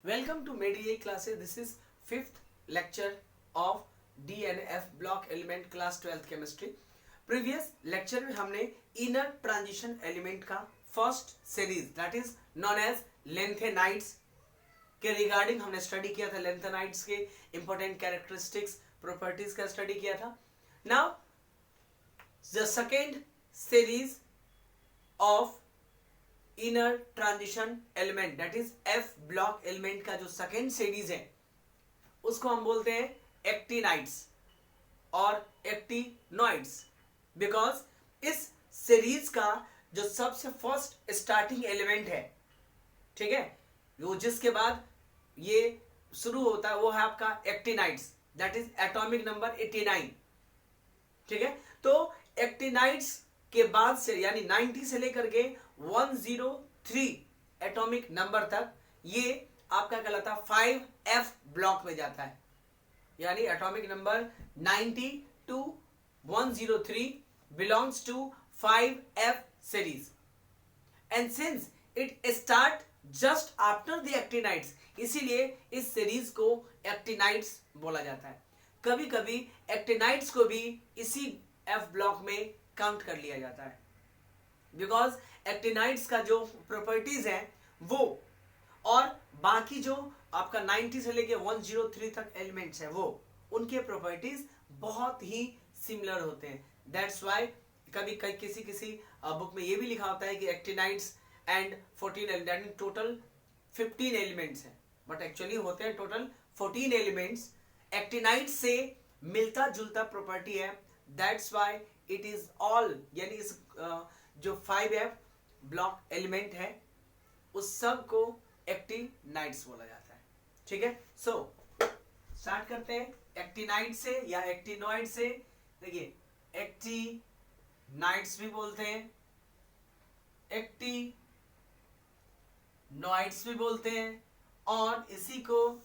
Welcome to MEDIA classes. This is fifth lecture of DNF block element class 12th chemistry. Previous lecture में हमने inner transition element का first series that is known as lanthanides के regarding हमने study किया था. lanthanides के important characteristics properties का study किया था. Now the second series of inner transition element that is F block element का जो सेकेंड सीरीज है उसको हम बोलते हैं एक्टिनाइड्स और एक्टिनॉइड्स, बिकॉज इस सीरीज का जो सबसे फर्स्ट स्टार्टिंग एलिमेंट है, ठीक है, वो जिसके बाद ये शुरू होता है वो है आपका actinides that is atomic number 89. ठीक है, तो एक्टिनाइड्स के बाद से यानी 90 से लेकर के 103 एटॉमिक नंबर तक ये आपका कहलाता है 5F ब्लॉक में जाता है. यानी atomic number 90 to 103 belongs to 5F series and since it start just after the actinides, इसीलिए इस सीरीज को एक्टिनाइड्स बोला जाता है. कभी कभी एक्टिनाइड्स को भी इसी F ब्लॉक में काउंट कर लिया जाता है बिकॉज एक्टिनाइड्स का जो प्रॉपर्टीज है वो और बाकी जो आपका 90 से लेके 103 तक एलिमेंट्स है वो उनके प्रॉपर्टीज बहुत ही सिमिलर होते हैं. दैट्स व्हाई कभी किसी बुक में ये भी लिखा होता है कि actinides and 14 element total 15 elements हैं, बट एक्चुअली होते हैं टोटल 14 एलिमेंट्स. एक्टिनाइड्स से मिलता जुलता प्रॉपर्टी है. That's why it is all, यानी इस जो 5F ब्लॉक एलिमेंट है उस सब को एक्टिनाइड्स बोला जाता है. ठीक है, सो स्टार्ट करते हैं एक्टिनाइड से या एक्टिनॉइड से. देखिए, एक्टिनाइड्स भी बोलते हैं, एक्टिनॉइड्स भी बोलते हैं और इसी को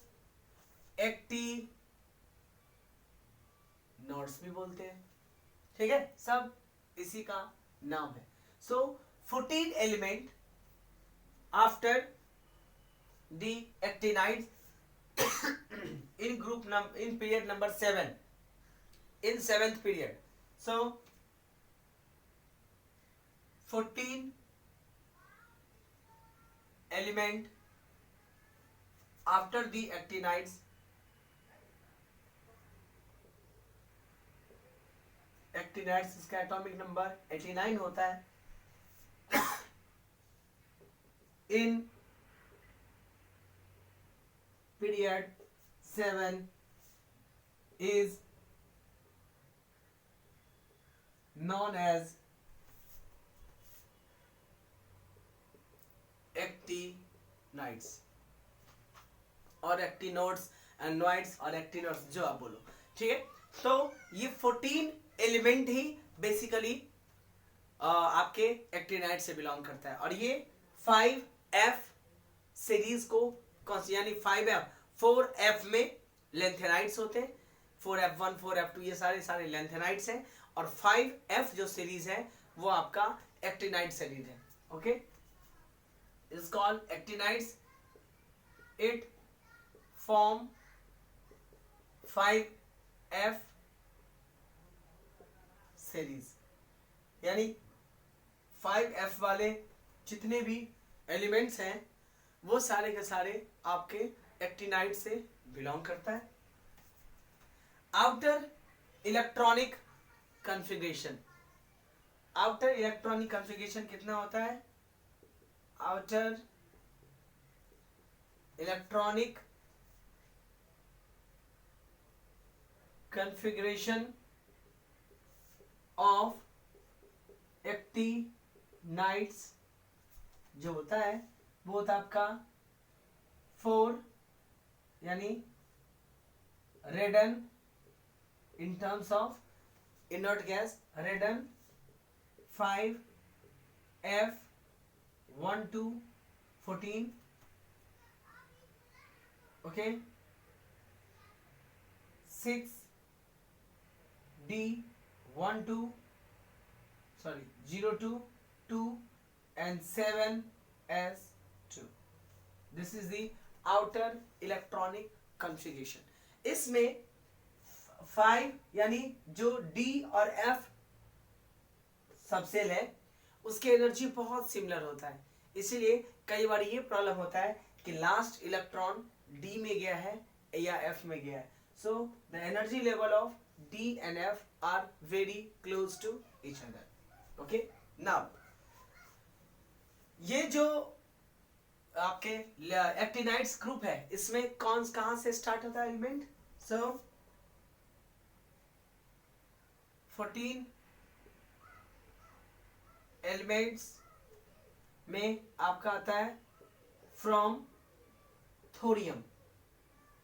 एक्टिनॉइड्स भी बोलते हैं. ठीक है, सब इसी का नाम है. सो 14 element after the actinides in group in period number 7, in 7th period. So 14 element after the actinides. Actinides इसका एटॉमिक नंबर 89 होता है. In period 7 is known as actinides और एक्टिनोड्स एंड नॉइड्स और एक्टिनोड्स जो आप बोलो. ठीक है, तो ये 14 एलिमेंट ही बेसिकली आपके एक्टिनाइड से बिलोंग करता है और ये 5F सीरीज को यानी 5F 4F में लेंथेनाइड्स होते हैं. 4F1 4F2 ये सारे लेंथेनाइड्स हैं और 5F जो सीरीज है वो आपका एक्टिनाइड सीरीज है. Okay, is called actinides. It form 5F series, यानी 5F वाले जितने भी एलिमेंट्स हैं वो सारे के सारे आपके एक्टिनाइड से बिलोंग करता है. Outer electronic configuration, outer electronic configuration कितना होता है? Outer electronic configuration of actinides जो होता है वो होता है आपका 4, यानी रेडन in terms of inert gas, रेडन 5F1 to 14. Okay, 6D1 to 0 to 2 and 7S2. This is the outer electronic configuration. इसमें 5 यानी जो डी और एफ सबसेल है उसकी एनर्जी बहुत सिमिलर होता है, इसीलिए कई बार ये प्रॉब्लम होता है कि लास्ट इलेक्ट्रॉन डी में गया है या एफ में गया है। So the energy level of D and F are very close to each other. Okay, now ये जो आपके एक्टिनाइड्स ग्रुप है इसमें कहां से स्टार्ट होता है एलिमेंट? सो 14 एलिमेंट्स में आपका आता है फ्रॉम थोरियम,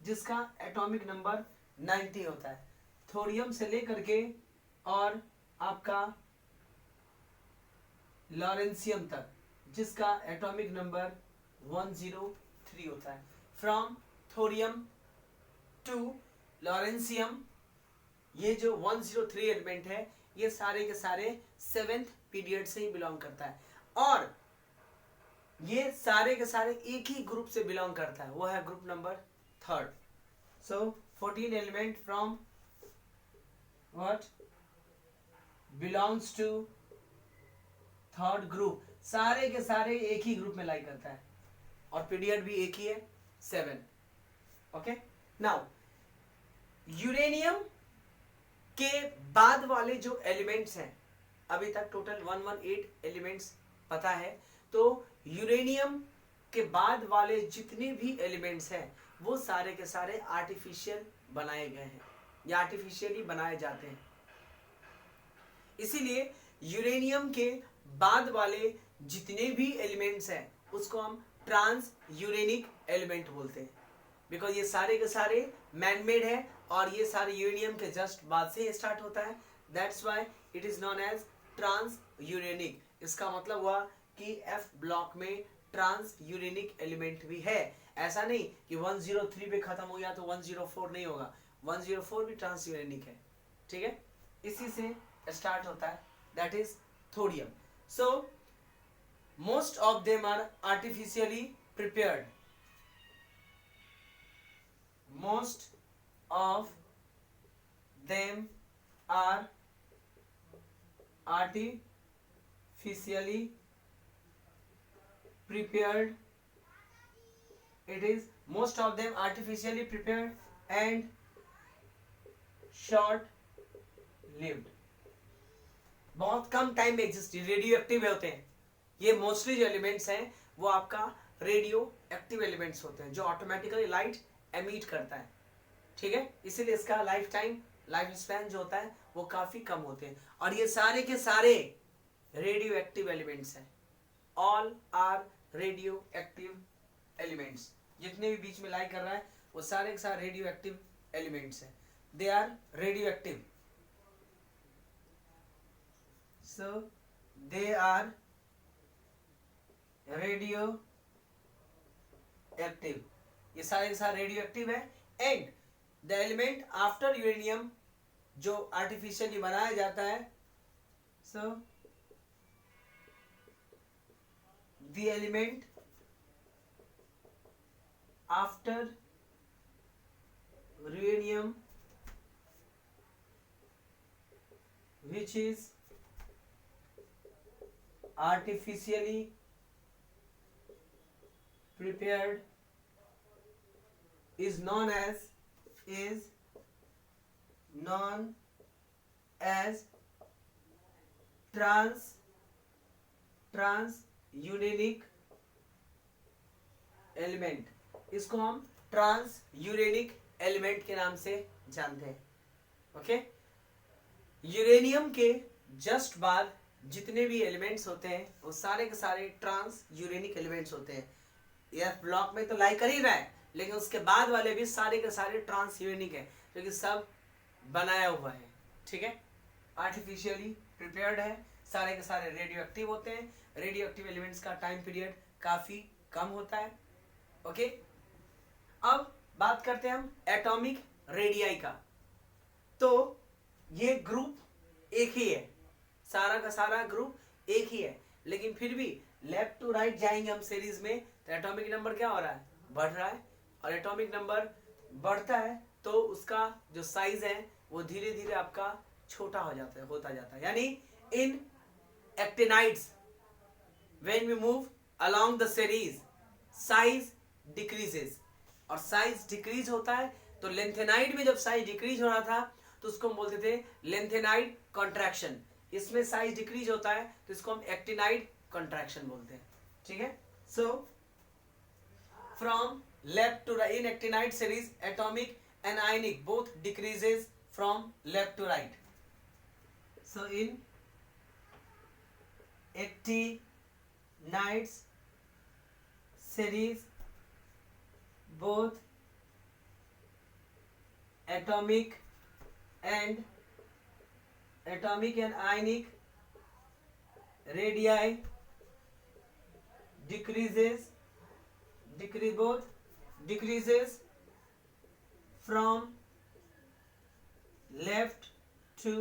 जिसका एटॉमिक नंबर 90 होता है। थोरियम से लेकर के और आपका लॉरेंसियम तक, जिसका एटॉमिक नंबर 103 होता है। फ्रॉम थोरियम टू लॉरेंसियम, ये जो 103 एलिमेंट है ये सारे के सारे 7th पीरियड से ही बिलोंग करता है, और ये सारे के सारे एक ही ग्रुप से बिलोंग करता है, वो है group number 3rd। So 14 element from what belongs to 3rd group, सारे के सारे एक ही ग्रुप में लाई करता है, और पीरियड भी एक ही है 7। ओके, नाउ यूरेनियम के बाद वाले जो एलिमेंट्स हैं, अभी तक टोटल 118 एलिमेंट्स पता है, तो यूरेनियम के बाद वाले जितने भी एलिमेंट्स हैं वो सारे के सारे आर्टिफिशियल बनाए गए हैं या आर्टिफिशियली बनाए जाते हैं। इसीलिए यूरेनियम के बाद वाले जितने भी एलिमेंट्स हैं उसको हम ट्रांस यूरेनिक एलिमेंट बोलते हैं, बिकॉज ये सारे के सारे मैनमेड है और ये सारे यूरेनियम के जस्ट बाद से स्टार्ट होता है। That's why it is known as transuranic. इसका मतलब हुआ कि एफ ब्लॉक में ट्रांस यूरेनिक एलिमेंट भी है। ऐसा नहीं कि 103 पे खत्म हो गया तो 104 नहीं होगा, 104 भी ट्रांस यूरेनिक है। ठीक है, इसी से स्टार्ट होता है, that is thorium. So most of them are artificially prepared, most of them are artificially prepared. It is most of them artificially prepared and short lived. बहुत कम टाइम में एग्जिस्ट, रेडियो एक्टिव होते हैं ये। Mostly जो elements हैं वो आपका radio active elements होते हैं जो ऑटोमेटिकली लाइट एमिट करता है। ठीक है, इसीलिए इसका लाइफ टाइम, लाइफ स्पैन जो होता है वो काफी कम होते हैं, और ये सारे के सारे रेडियो एक्टिव एलिमेंट्स हैं। All are radioactive elements, जितने भी बीच में लाई कर रहा है वो सारे के सारे रेडियो एक्टिव एलिमेंट्स हैं। They are radioactive, so they are radioactive, ये सारे के सारे रेडियो एक्टिव है। And the element after uranium जो आर्टिफिशियली बनाया जाता है, so the element after uranium which is artificially prepared is known as trans uranic element. इसको हम ट्रांस यूरेनिक एलिमेंट के नाम से जानते हैं। ओके, यूरेनियम के जस्ट बाद जितने भी एलिमेंट्स होते हैं वो सारे के सारे ट्रांस यूरेनिक एलिमेंट्स होते हैं। यह ब्लॉक में तो लाई कर ही रहा है, लेकिन उसके बाद वाले भी सारे के सारे ट्रांस यूरेनिक है, क्योंकि सब बनाया हुआ है। ठीक है, आर्टिफिशियली प्रिपेयर्ड है, सारे के सारे रेडियो एक्टिव होते हैं। रेडियो एक्टिव एलिमेंट्स का टाइम पीरियड काफी कम होता है। ओके, अब बात करते हैं हम एटॉमिक रेडियाई का। तो ये ग्रुप एक ही है, सारा का सारा ग्रुप एक ही है, लेकिन फिर भी लेफ्ट टू राइट जाएंगे हम सीरीज में तो एटॉमिक नंबर क्या हो रहा है, बढ़ रहा है। और एटॉमिक नंबर बढ़ता है तो उसका जो साइज है वो धीरे धीरे आपका छोटा हो जाता है, होता जाता है। यानी इन actinides when we move along the series size decreases, और साइज डिक्रीज होता है तो लेंथेनाइड में जब साइज डिक्रीज हो रहा था तो उसको हम बोलते थे लेंथेनाइड कॉन्ट्रैक्शन। इसमें साइज डिक्रीज होता है तो इसको हम एक्टिनाइड कॉन्ट्रैक्शन बोलते हैं। ठीक है, so from left to right in actinide series atomic and ionic both decreases from left to right. So in actinides series both atomic and ionic radii decreases from left to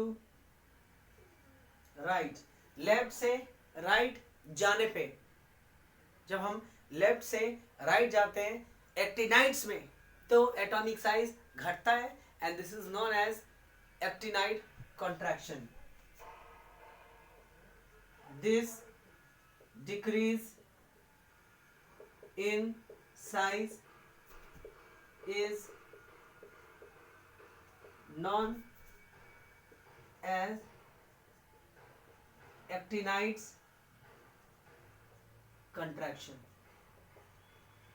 right। Left से right जाने पे, जब हम left से right जाते हैं actinides में तो एटॉमिक साइज घटता है and this is known as actinide contraction. This decrease in size is known as actinides contraction.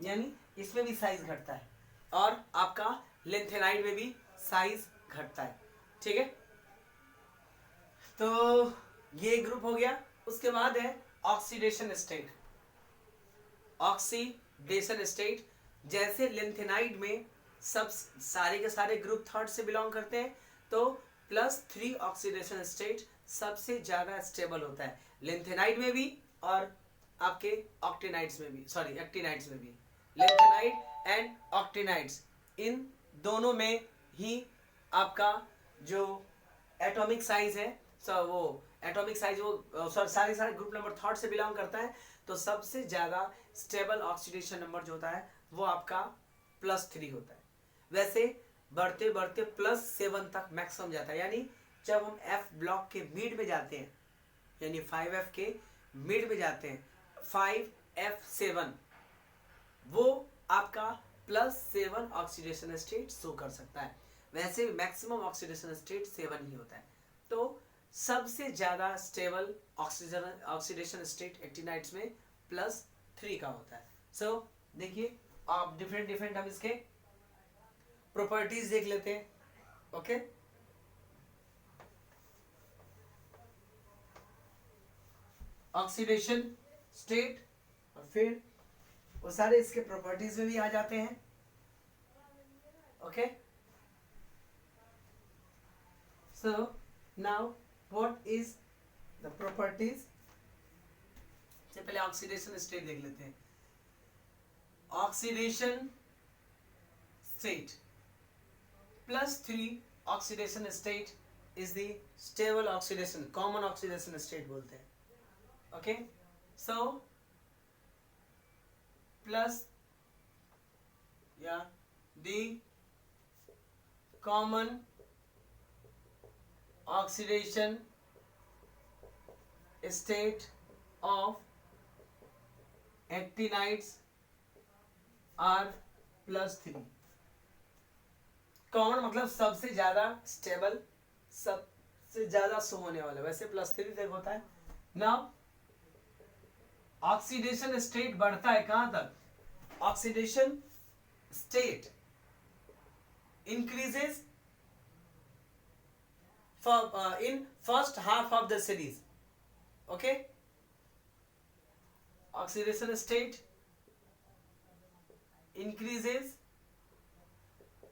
यानी इसमें भी साइज घटता है और आपका लेंथेनाइड में भी साइज घटता है। ठीक है, तो ये ग्रुप हो गया। उसके बाद है ऑक्सीडेशन स्टेट। ऑक्सीडेशन स्टेट जैसे लेंथेनाइड में सब सारे के सारे ग्रुप थर्ड से बिलोंग करते हैं तो +3 ऑक्सीडेशन स्टेट सबसे ज्यादा स्टेबल होता है लेंथेनाइड में भी और आपके ऑक्टिनाइड्स में भी, सॉरी एक्टिनाइड्स में भी। लेंथेनाइड एंड ऑक्टिनाइड्स इन दोनों में ही आपका जो एटॉमिक साइज है वो एटॉमिक साइज वो सारे ग्रुप नंबर थर्ड से बिलोंग करता है तो सबसे ज्यादा स्टेबल ऑक्सीडेशन नंबर जो होता है वो आपका +3 होता है। वैसे बढ़ते बढ़ते +7 तक मैक्सिमम जाता है। यानी जब हम F ब्लॉक के मिड में जाते हैं यानी 5F के मिड में जाते हैं 5F7 वो आपका +7 ऑक्सीडेशन स्टेट शो कर सकता है। वैसे मैक्सिमम ऑक्सीडेशन स्टेट 7 ही होता है। तो सबसे ज्यादा स्टेबल ऑक्सीडेशन स्टेट एक्टिनाइड्स में +3 का होता है। सो देखिए आप डिफरेंट हम इसके प्रॉपर्टीज देख लेते हैं। ओके, ऑक्सीडेशन स्टेट और फिर वो सारे इसके प्रॉपर्टीज में भी आ जाते हैं। Okay, so now what is the properties. से पहले ऑक्सीडेशन स्टेट देख लेते हैं। Oxidation state +3 oxidation state is the stable oxidation, common oxidation state बोलते हैं। ओके, सो प्लस या the common oxidation state of actinides are +3। Common मतलब सबसे ज्यादा स्टेबल, सबसे ज्यादा शो होने वाला, वैसे +3 तक होता है। नाउ ऑक्सीडेशन स्टेट बढ़ता है कहां तक, oxidation state increases in first half of the series. Okay, oxidation state increases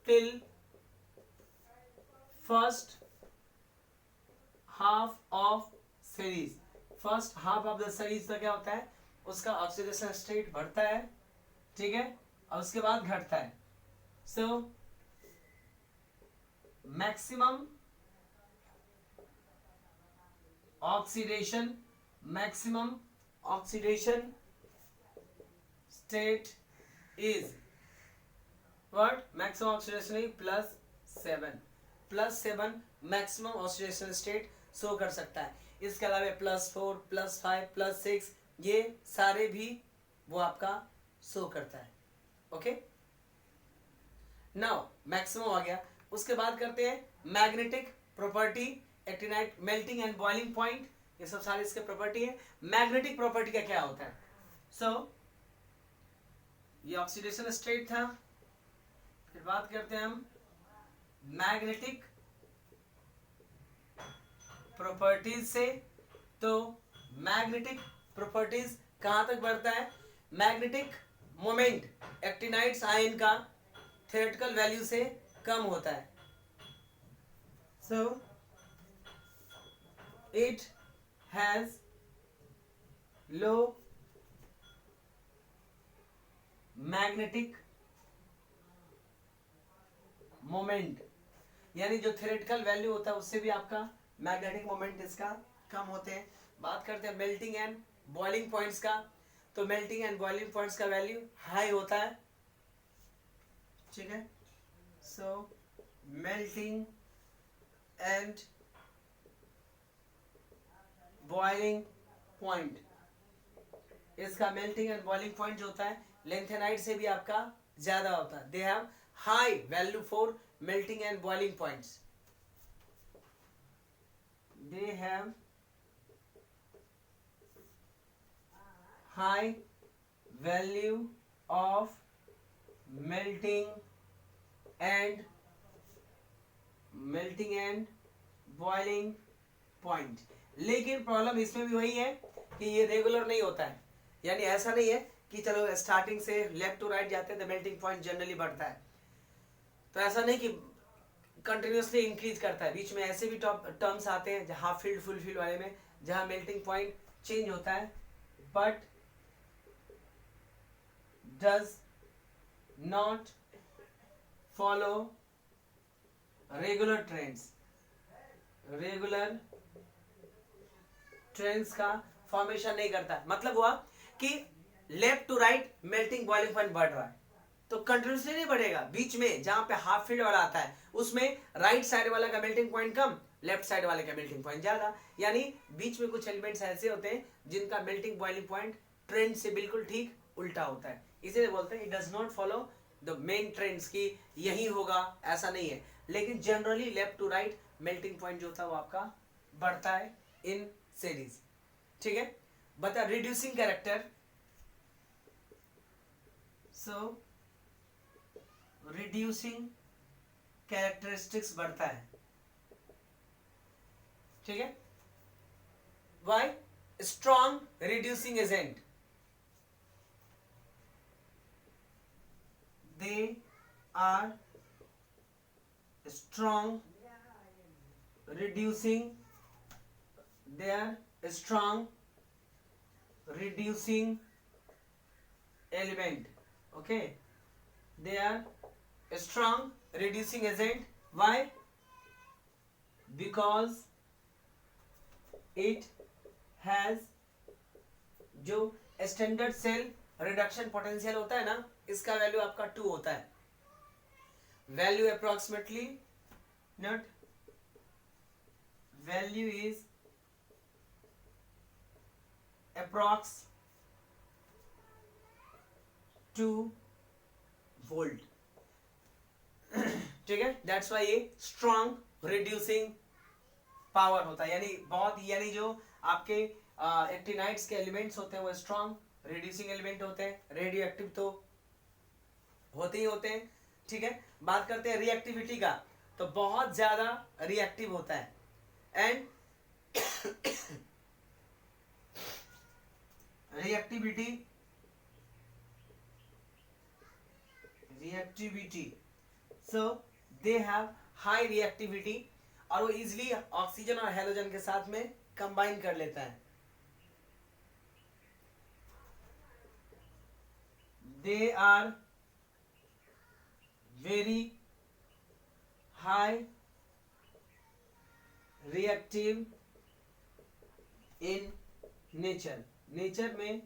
till first half of series। First half of the series का क्या होता है, उसका ऑक्सीडेशन स्टेट बढ़ता है, ठीक है, और उसके बाद घटता है। So maximum oxidation state is what maximum oxidation +7 maximum oxidation state show कर सकता है। इसके अलावा +4 +5 +6 ये सारे भी वो आपका शो करता है। ओके, नाउ मैक्सिमम आ गया। उसके बाद करते हैं magnetic property, actinide, melting and boiling point, ये सब सारे इसके प्रॉपर्टी है। मैग्नेटिक प्रॉपर्टी का क्या होता है? सो ये ऑक्सीडेशन स्टेट था। फिर बात करते हैं हम मैग्नेटिक प्रॉपर्टीज से। तो मैग्नेटिक प्रॉपर्टीज कहां तक बढ़ता है? मैग्नेटिक मोमेंट एक्टिनाइट्स आयन का थ्योरेटिकल वैल्यू से कम होता है। So it has low magnetic moment, यानी जो थ्योरेटिकल वैल्यू होता है उससे भी आपका मैग्नेटिक मोमेंट इसका कम होते हैं। बात करते हैं मेल्टिंग एंड बॉइलिंग पॉइंट्स का। तो मेल्टिंग एंड बॉइलिंग पॉइंट्स का वैल्यू हाई होता है, ठीक है। सो मेल्टिंग एंड बॉइलिंग पॉइंट, इसका मेल्टिंग एंड बॉइलिंग पॉइंट जो होता है लेंथेनाइट से भी आपका ज्यादा होता है। They have high value for melting and boiling points. They have high value of melting and boiling point. लेकिन प्रॉब्लम इसमें भी वही है कि ये रेगुलर नहीं होता है, यानी ऐसा नहीं है कि चलो स्टार्टिंग से लेफ्ट टू राइट जाते हैं तो मेल्टिंग पॉइंट जनरली बढ़ता है। तो ऐसा नहीं कि कंटिन्यूसली इंक्रीज करता है, बीच में ऐसे भी टर्म्स आते हैं हाफ फील्ड फुल फील्ड वाले में जहां मेल्टिंग पॉइंट चेंज होता है, but does not follow regular trends का फॉर्मेशन नहीं करता। मतलब हुआ कि left to right melting boiling point बढ़ रहा है तो कंटिन्यूसली नहीं बढ़ेगा, बीच में जहां पे हाफ फील्ड वाला आता है उसमें राइट साइड वाला का मेल्टिंग पॉइंट कम, लेफ्ट साइड वाले का मेल्टिंग पॉइंट ज्यादा। यानी बीच में कुछ एलिमेंट्स ऐसे होते हैं जिनका मेल्टिंग बॉइलिंग पॉइंट ट्रेंड से बिल्कुल ठीक उल्टा होता है, इसीलिए बोलते हैं it does not follow the main trends की यही होगा, ऐसा नहीं है। लेकिन generally left to right melting point जो था वो आपका बढ़ता है इन सीरीज, ठीक है। बता reducing character, so reducing characteristics बढ़ता है, ठीक है। Why? Strong reducing agent, they are strong reducing, they are strong reducing element, okay, they are strong reducing agent. Why? Because it has जो स्टैंडर्ड सेल रिडक्शन पोटेंशियल होता है ना, इसका value आपका 2 होता है। Value approximately not, value is approx 2 volt, ठीक है। दैट्स वाई ये स्ट्रॉन्ग रिड्यूसिंग पावर होता है, यानी बहुत, यानी जो आपके एक्टिनाइट्स के एलिमेंट्स होते हैं वो स्ट्रॉन्ग रिड्यूसिंग एलिमेंट होते हैं। रेडियो एक्टिव तो होते ही होते हैं, ठीक है। बात करते हैं रिएक्टिविटी का, तो बहुत ज्यादा रिएक्टिव होता है। And reactivity so they have high reactivity, और वो इजिली ऑक्सीजन और हेलोजन के साथ में कंबाइन कर लेता है। They are very high reactive in nature, nature में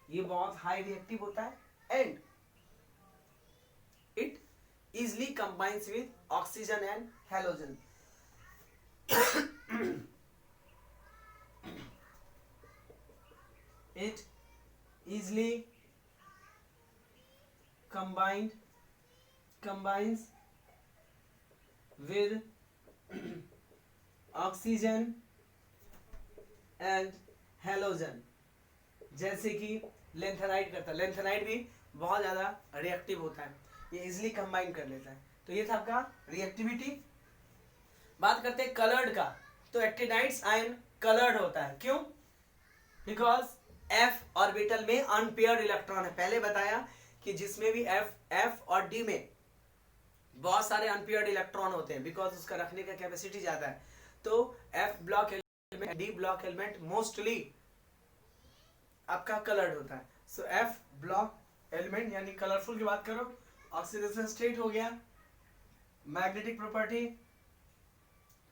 ये बहुत हाई रिएक्टिव होता है। And it easily combines with oxygen and halogen. It easily combines with oxygen and halogen. जैसे कि लेंथेनाइट करता है, लेंथेनाइट भी बहुत ज्यादा रिएक्टिव होता है, ये इजिली कंबाइन कर लेता है. तो ये था आपका रिएक्टिविटी. बात करते हैं कलर्ड का. तो एक्टिनाइट्स आयन कलर्ड होता है. क्यों? बिकॉज एफ ऑर्बिटल में अनपेयर्ड इलेक्ट्रॉन है. पहले बताया कि जिसमें भी एफ और डी में बहुत सारे अनपेयर्ड इलेक्ट्रॉन होते हैं, बिकॉज उसका रखने का कैपेसिटी ज्यादा है. तो F block element, D block element mostly आपका कलर्ड होता है. सो एफ ब्लॉक एलिमेंट यानी कलरफुल की बात करो, ऑक्सीडेशन स्टेट हो गया, magnetic property,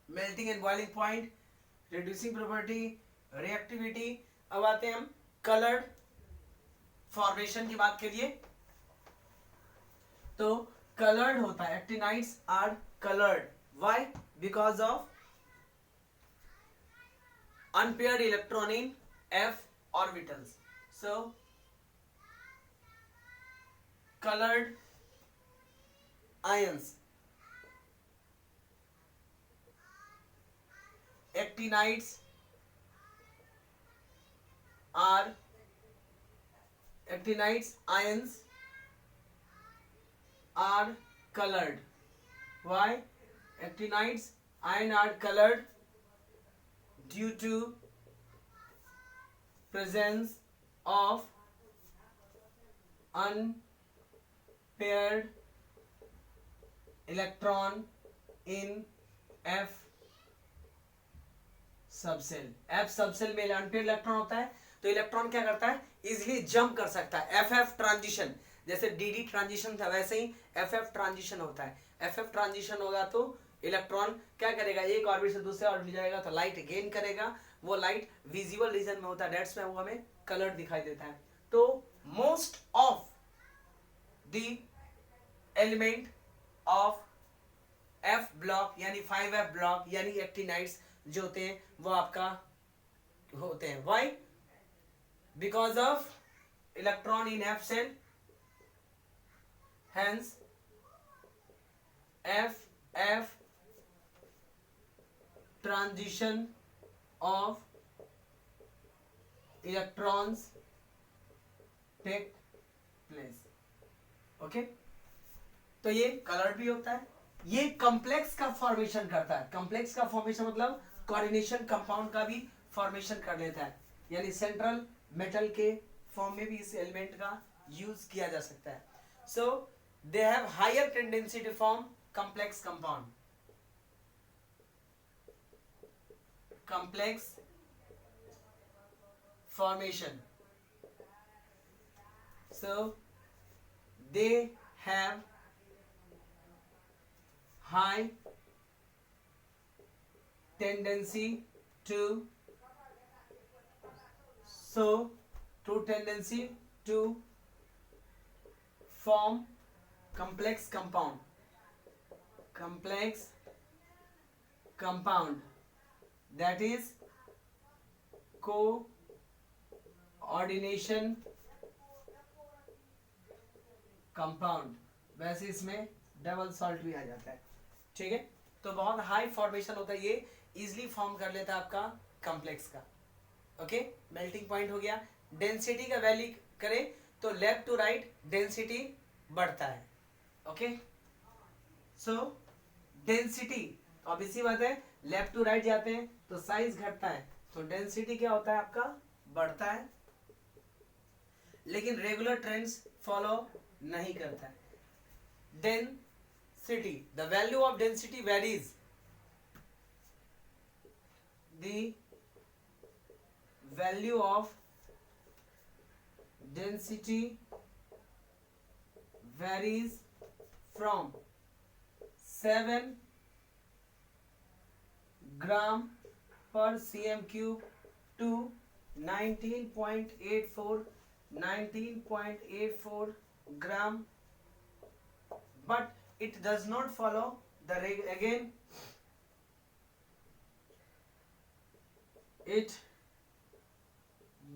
melting and boiling point, reducing property, reactivity. अब आते हैं हम कलर्ड फॉर्मेशन की बात करिए. तो कलर्ड होता है, actinides are coloured. Why? Because of unpaired electron in f orbitals. So colored ions, actinides ions are colored. Why? Actinides ion are colored due to presence of unpaired electron in f subshell. f subshell में unpaired electron होता है, तो electron क्या करता है, easily jump कर सकता है. ff ट्रांजिशन, जैसे dd ट्रांजिशन था वैसे ही ff ट्रांजिशन होता है. ff ट्रांजिशन होगा तो इलेक्ट्रॉन क्या करेगा, एक ऑर्बिट से दूसरे ऑर्बिट जाएगा तो लाइट गेन करेगा. वो लाइट विजिबल रीजन में होता है, डेट्स में वो हमें कलर दिखाई देता है. तो most of the element of F block यानी 5f ब्लॉक यानी एक्टिनाइट्स जो होते हैं वो आपका होते हैं. Why? Because of electron in F shell, hence F transition of electrons take place. Okay, तो ये कलर भी होता है. ये कॉम्प्लेक्स का फॉर्मेशन करता है. कॉम्प्लेक्स का फॉर्मेशन मतलब कोऑर्डिनेशन कंपाउंड का भी फॉर्मेशन कर लेता है, यानी सेंट्रल मेटल के फॉर्म में भी इस एलिमेंट का यूज किया जा सकता है. So they have higher tendency to form complex compound. complex formation. So they have high tendency to form complex compound that is coordination compound. वैसे इसमें डबल सॉल्ट भी आ जाता है. ठीक है, तो बहुत हाई फॉर्मेशन होता है, ये इजिली फॉर्म कर लेता है आपका कॉम्प्लेक्स का. ओके, मेल्टिंग पॉइंट हो गया. डेंसिटी का वैल्यू करें तो लेफ्ट टू राइट डेंसिटी बढ़ता है. ओके, सो डेंसिटी अब इसी बात है, लेफ्ट टू राइट जाते हैं तो साइज घटता है, तो डेंसिटी क्या होता है आपका, बढ़ता है. लेकिन रेगुलर ट्रेंड्स फॉलो नहीं करता है. Density, the value of density varies. The value of density varies from 7 ग्राम पर cm cube two 19.84 gram, but it does not follow the again it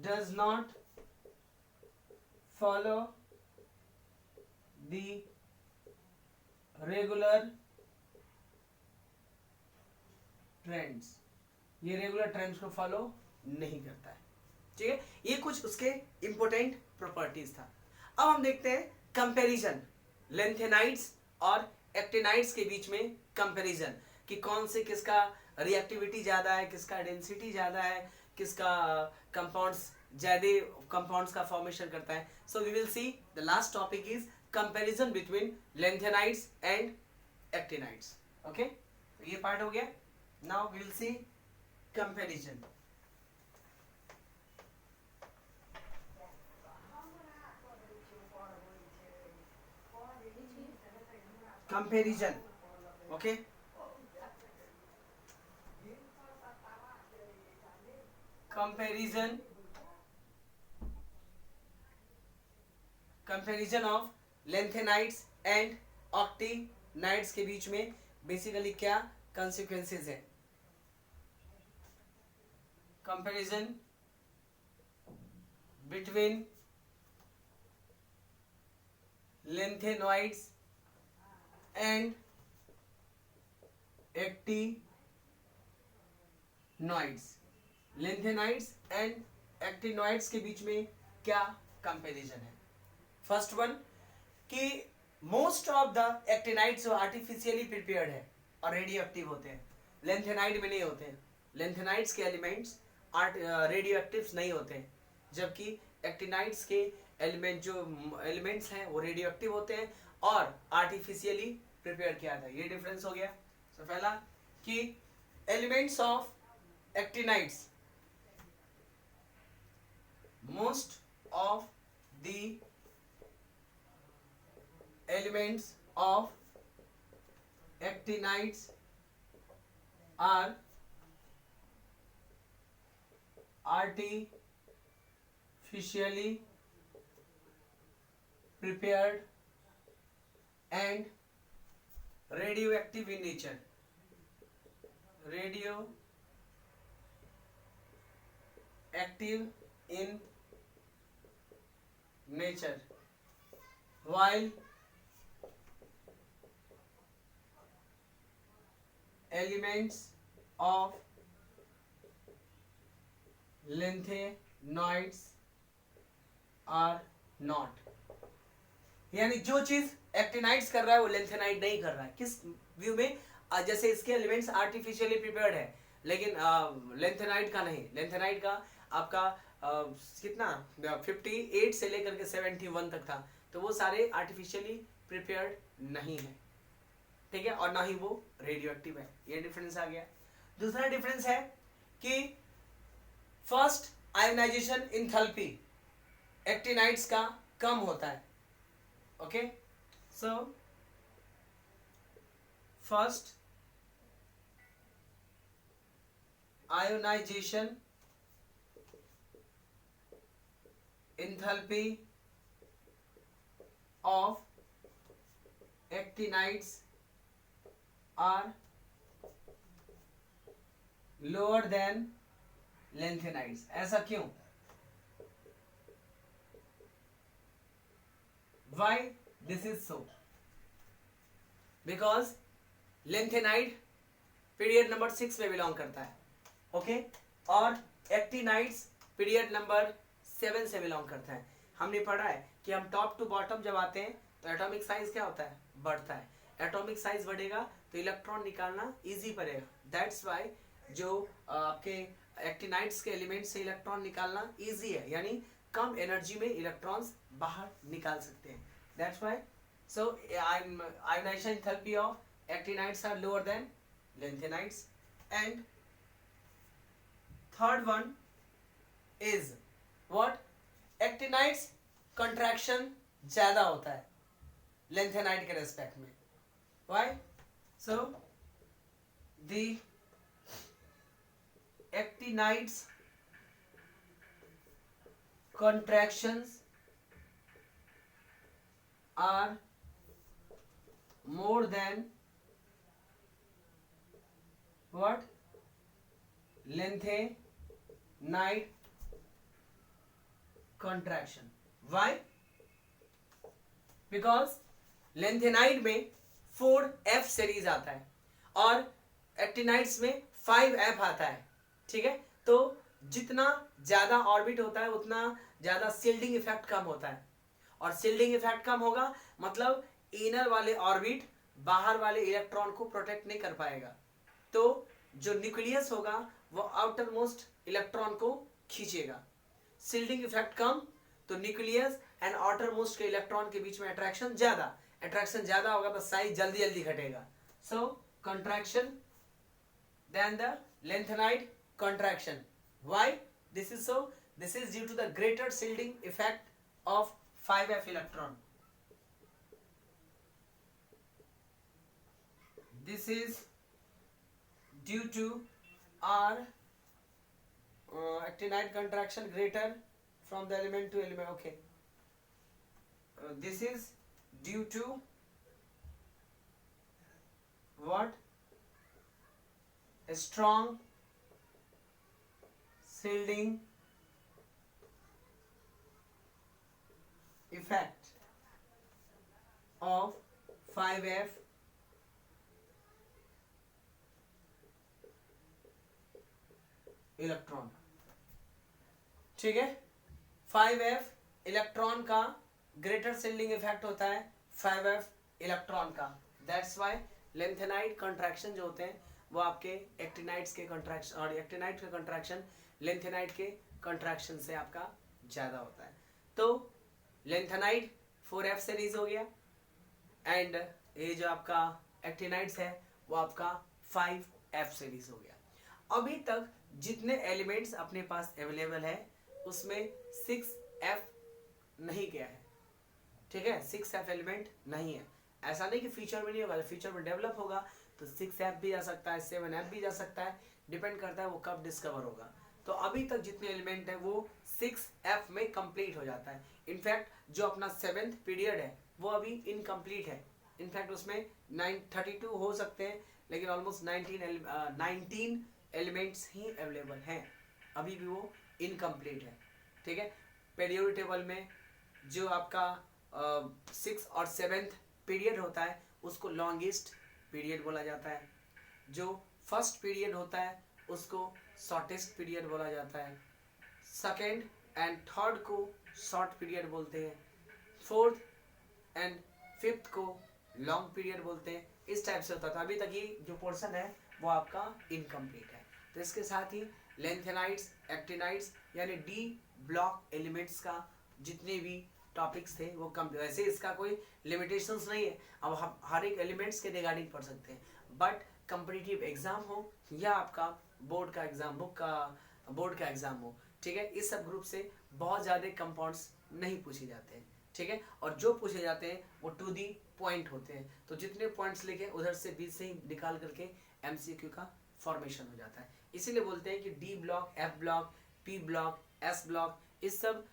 does not follow the regular trends, ये regular trends को follow नहीं करता है। ठीक है, ये कुछ उसके इंपॉर्टेंट प्रॉपर्टीज था। अब हम देखते हैं कंपैरिजन लेंथेनाइड्स और एक्टिनाइड्स के बीच में कंपैरिजन कि कौन से किसका रिएक्टिविटी ज्यादा है, किसका डेंसिटी ज्यादा है, किसका कंपाउंड्स ज्यादा कंपाउंड्स का फॉर्मेशन करता है। So we will see the last topic is comparison between lanthanides and actinides. Okay, ये पार्ट हो गया। Now we will see comparison. Comparison, okay, comparison of lanthanides and actinides के बीच में बेसिकली क्या कंसिक्वेंसेस है। Comparison between lanthanoids and actinoids, lanthanides and actinoids के बीच में क्या कंपैरिजन है। फर्स्ट वन कि most of the actinides artificially prepared है और रेडियो एक्टिव होते हैं, लेंथेनाइड में नहीं होते हैं। लेंथेनाइड्स के एलिमेंट्स रेडियो एक्टिव नहीं होते हैं, जबकि एक्टिनाइड्स के एलिमेंट जो एलिमेंट्स हैं वो रेडियो एक्टिव होते हैं और आर्टिफिशियली प्रिपेयर किया था। ये डिफरेंस हो गया। तो पहला कि elements of actinides, most of the elements of actinides are artificially prepared and radioactive in nature, radioactive in nature, while elements of lanthanide are not। यानी जो चीज एक्टिनाइड्स कर रहा है वो लेंथेनाइड नहीं कर रहा है। किस व्यू में? जैसे इसके एलिमेंट्स आर्टिफिशियली प्रिपेयर्ड है लेकिन लेंथेनाइड का नहीं। लेंथेनाइड का आपका कितना 58 से लेकर के 71 तक था, तो वो सारे आर्टिफिशियली प्रिपेयर्ड नहीं है। ठीक है, और ना ही वो रेडियो एक्टिव है। ये डिफरेंस आ गया। दूसरा डिफरेंस है कि फर्स्ट आयोनाइजेशन इंथैल्पी एक्टिनाइड्स का कम होता है। Okay, so first ionization enthalpy of actinides are lower than lanthanides। ऐसा क्यों? Why this is so? Because lanthanide period number 6 में बिलोंग करता है, ओके, और एक्टिनाइड्स पीरियड नंबर 7 से बिलोंग करता है। हमने पढ़ा है कि हम टॉप टू बॉटम जब आते हैं तो एटॉमिक साइज क्या होता है? बढ़ता है। एटॉमिक साइज बढ़ेगा तो इलेक्ट्रॉन निकालना इजी पड़ेगा। दैट्स वाई जो आपके एक्टिनाइड्स के एलिमेंट से इलेक्ट्रॉन निकालना इजी है, यानी कम एनर्जी में इलेक्ट्रॉन्स बाहर निकाल सकते हैं। That's why so ionization enthalpy of actinides are lower than lanthanides. And third one is what? Actinides contraction ज्यादा होता है लेंथेनाइड के रेस्पेक्ट में। Why? So the actinides contractions are more than what lengthenide contraction. Why? Because lengthenide में 4F series आता है और actinides में 5F आता है. ठीक है, तो जितना ज्यादा ऑर्बिट होता है उतना ज्यादा शिल्डिंग इफेक्ट कम होता है, और शिल्डिंग इफेक्ट कम होगा मतलब इनर वाले ऑर्बिट बाहर वाले इलेक्ट्रॉन को प्रोटेक्ट नहीं कर पाएगा, तो जो न्यूक्लियस होगा वो आउटर मोस्ट इलेक्ट्रॉन को खींचेगा. शिल्डिंग इफेक्ट कम तो न्यूक्लियस एंड आउटर मोस्ट के इलेक्ट्रॉन के बीच में अट्रैक्शन ज्यादा होगा तो साइज जल्दी जल्दी घटेगा. So contraction than the lengthenide contraction. Why this is so? This is due to the greater shielding effect of 5F electron. This is due to our actinide contraction greater from the element to element. Okay, this is due to what? A strong shielding effect of 5F electron. ठीक है, 5F electron का greater shielding effect होता है 5F electron का. That's why lanthanide contraction जो होते हैं वो आपके एक्टिनाइड्स के कंट्रैक्शन और एक्टिनाइड का कंट्रैक्शन लेंथेनाइड के कंट्रैक्शन से आपका ज्यादा होता है. तो लेंथेनाइड 4F सीरीज हो गया एंड ये जो आपका एक्टिनाइड्स है वो आपका 5F सीरीज हो गया. अभी तक जितने एलिमेंट्स अपने पास अवेलेबल है उसमें 6F नहीं गया है. ठीक है, 6F एलिमेंट नहीं है. ऐसा नहीं कि फ्यूचर में नहीं होगा, फ्यूचर में डेवलप होगा तो 6F भी जा सकता है, 7F भी जा सकता है, डिपेंड करता है वो कब डिस्कवर होगा. तो अभी तक जितने एलिमेंट है वो 6F में कंप्लीट हो जाता है. इनफैक्ट जो अपना 7th पीरियड है वो अभी इनकम्प्लीट है. इनफैक्ट उसमें 32 हो सकते हैं लेकिन ऑलमोस्ट 19 एलिमेंट्स ही अवेलेबल हैं, अभी भी वो इनकम्प्लीट है. ठीक है, पीरियोडिक टेबल में जो आपका 6th और 7th पीरियड होता है उसको लॉन्गेस्ट पीरियड बोला जाता है. जो फर्स्ट पीरियड होता है उसको शॉर्टेस्ट पीरियड बोला जाता है. सेकेंड एंड थर्ड को शॉर्ट पीरियड बोलते हैं. फोर्थ एंड फिफ्थ को लॉन्ग पीरियड बोलते हैं. इस टाइप से होता था. अभी तक ये जो पोर्शन है वो आपका इनकम्प्लीट है. तो इसके साथ ही लेंथेनाइड्स, एक्टिनाइड्स यानी डी ब्लॉक एलिमेंट्स का जितने भी टॉपिक्स थे वो कम. वैसे इसका कोई लिमिटेशंस नहीं है, अब हम हर एक एलिमेंट्स के रिगार्डिंग पढ़ सकते हैं. बट कॉम्पिटिटिव एग्जाम हो या आपका बोर्ड का एग्जाम बोर्ड का एग्जाम हो, ठीक है, इस सब ग्रुप से बहुत ज़्यादा कंपाउंड्स नहीं पूछे जाते हैं. ठीक है, और जो पूछे जाते हैं वो टू दी पॉइंट होते हैं. तो जितने पॉइंट्स लिखे उधर से बीच से ही निकाल करके MCQ का फॉर्मेशन हो जाता है. इसीलिए बोलते हैं कि D block, F block, P block, S block, इस सब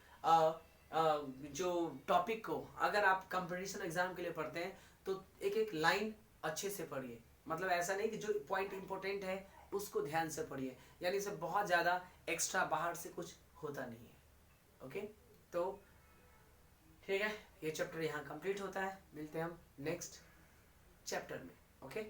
जो टॉपिक को अगर आप कंपटीशन एग्जाम के लिए पढ़ते हैं तो एक एक लाइन अच्छे से पढ़िए. मतलब ऐसा नहीं कि जो पॉइंट इंपॉर्टेंट है उसको ध्यान से पढ़िए, यानी इससे बहुत ज़्यादा एक्स्ट्रा बाहर से कुछ होता नहीं है. ओके, तो ठीक है, ये चैप्टर यहाँ कंप्लीट होता है. मिलते हैं हम नेक्स्ट चैप्टर में. ओके.